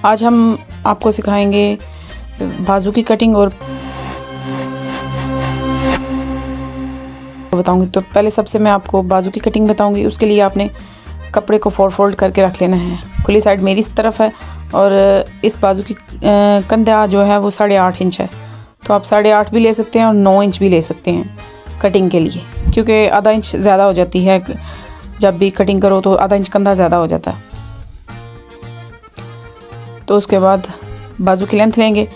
आज हम आपको सिखाएंगे बाजू की कटिंग और बताऊंगी। तो पहले सबसे मैं आपको बाजू की कटिंग बताऊंगी। उसके लिए आपने कपड़े को 4 फोल्ड करके रख लेना है। खुली साइड मेरी तरफ है और इस बाजू की कंधा जो है वो 8.5 इंच है। तो आप 8.5 भी ले सकते हैं और 9 इंच भी ले सकते हैं कटिंग के लिए, क्योंकि आधा इंच ज़्यादा हो जाती है। जब भी कटिंग करो तो आधा इंच कंधा ज़्यादा हो जाता है। तो उसके बाद बाजू की लेंथ लेंगे।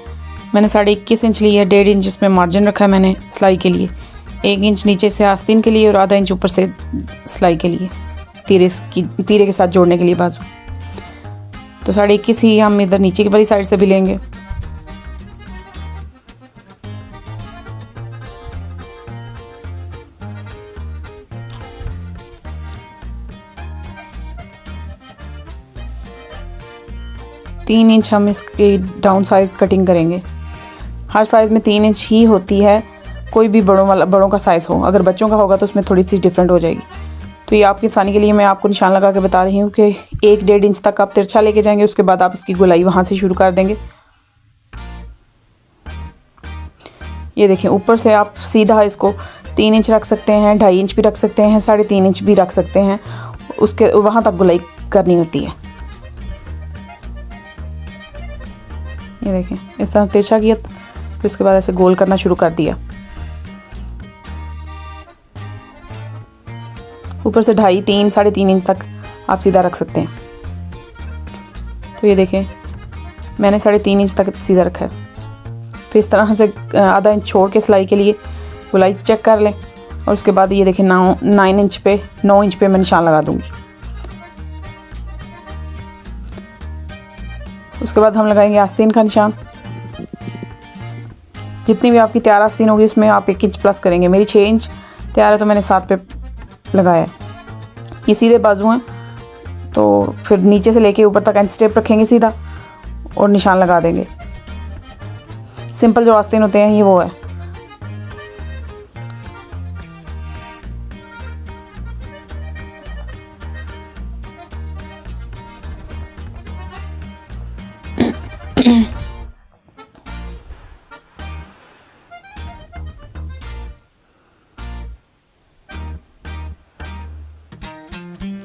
मैंने 21.5 इंच ली है। 1.5 इंच इसमें मार्जिन रखा है मैंने सिलाई के लिए, 1 इंच नीचे से आस्तीन के लिए और आधा इंच ऊपर से सिलाई के लिए, तीरे के साथ जोड़ने के लिए बाजू। तो 21.5 ही हम इधर नीचे की वाली साइड से भी लेंगे। तीन इंच हम इसकी डाउन साइज़ कटिंग करेंगे। हर साइज़ में 3 इंच ही होती है, कोई भी बड़ों का साइज़ हो। अगर बच्चों का होगा तो उसमें थोड़ी सी डिफरेंट हो जाएगी। तो ये आपकी आसानी के लिए मैं आपको निशान लगा के बता रही हूँ कि 1-1.5 इंच तक आप तिरछा लेके जाएंगे। उसके बाद आप इसकी गोलाई वहाँ से शुरू कर देंगे। ये देखें, ऊपर से आप सीधा इसको 3 इंच रख सकते हैं, 2.5 इंच भी रख सकते हैं, 3.5 इंच भी रख सकते हैं। उसके वहाँ तक गोलाई करनी होती है। ये देखें, इस तरह तिरछा किया, फिर उसके बाद ऐसे गोल करना शुरू कर दिया। ऊपर से 2.5, 3, 3.5 इंच तक आप सीधा रख सकते हैं। तो ये देखें, मैंने 3.5 इंच तक सीधा रखा है। फिर इस तरह से आधा इंच छोड़ के सिलाई के लिए गोलाई चेक कर लें। और उसके बाद ये देखें 9 इंच पे 9 इंच पे मैं निशान लगा दूंगी। उसके बाद हम लगाएंगे आस्तीन का निशान। जितनी भी आपकी तैयार आस्तीन होगी उसमें आप 1 इंच प्लस करेंगे। मेरी 6 इंच तैयार है तो मैंने 7 पे लगाया है। ये सीधे बाजू हैं, तो फिर नीचे से लेके ऊपर तक एंड स्टेप रखेंगे सीधा और निशान लगा देंगे। सिंपल जो आस्तीन होते हैं ये वो है।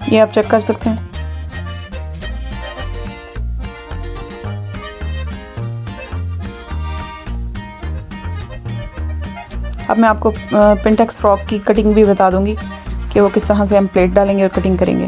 ये आप चेक कर सकते हैं। अब मैं आपको पिंटेक्स फ्रॉक की कटिंग भी बता दूंगी कि वो किस तरह से हम प्लेट डालेंगे और कटिंग करेंगे।